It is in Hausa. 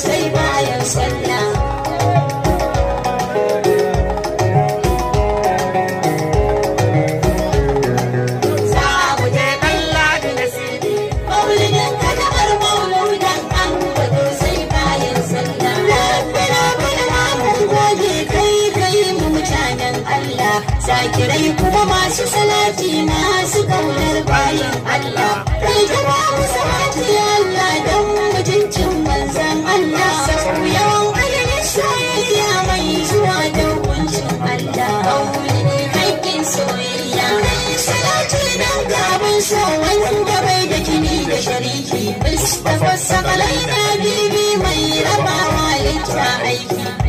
sai bayan sallah za mu je Allah da nasibi maulidin kadamar mauludan an wato sai bayan sallah rabbana bana mun gode kai mu mutanen Allah zakirai kuma masu salati masu kaunar bayan Allah kai jama mu salati Allah dan mutuncin manzan Allah yawan adadin soyayya mai zuwa da hukuncin Allah maulidi haƙƙin soyayya salati dan gaban so wanda bai da kini da shariki Mustafa sakalai na bibi mai rabawa litta aiki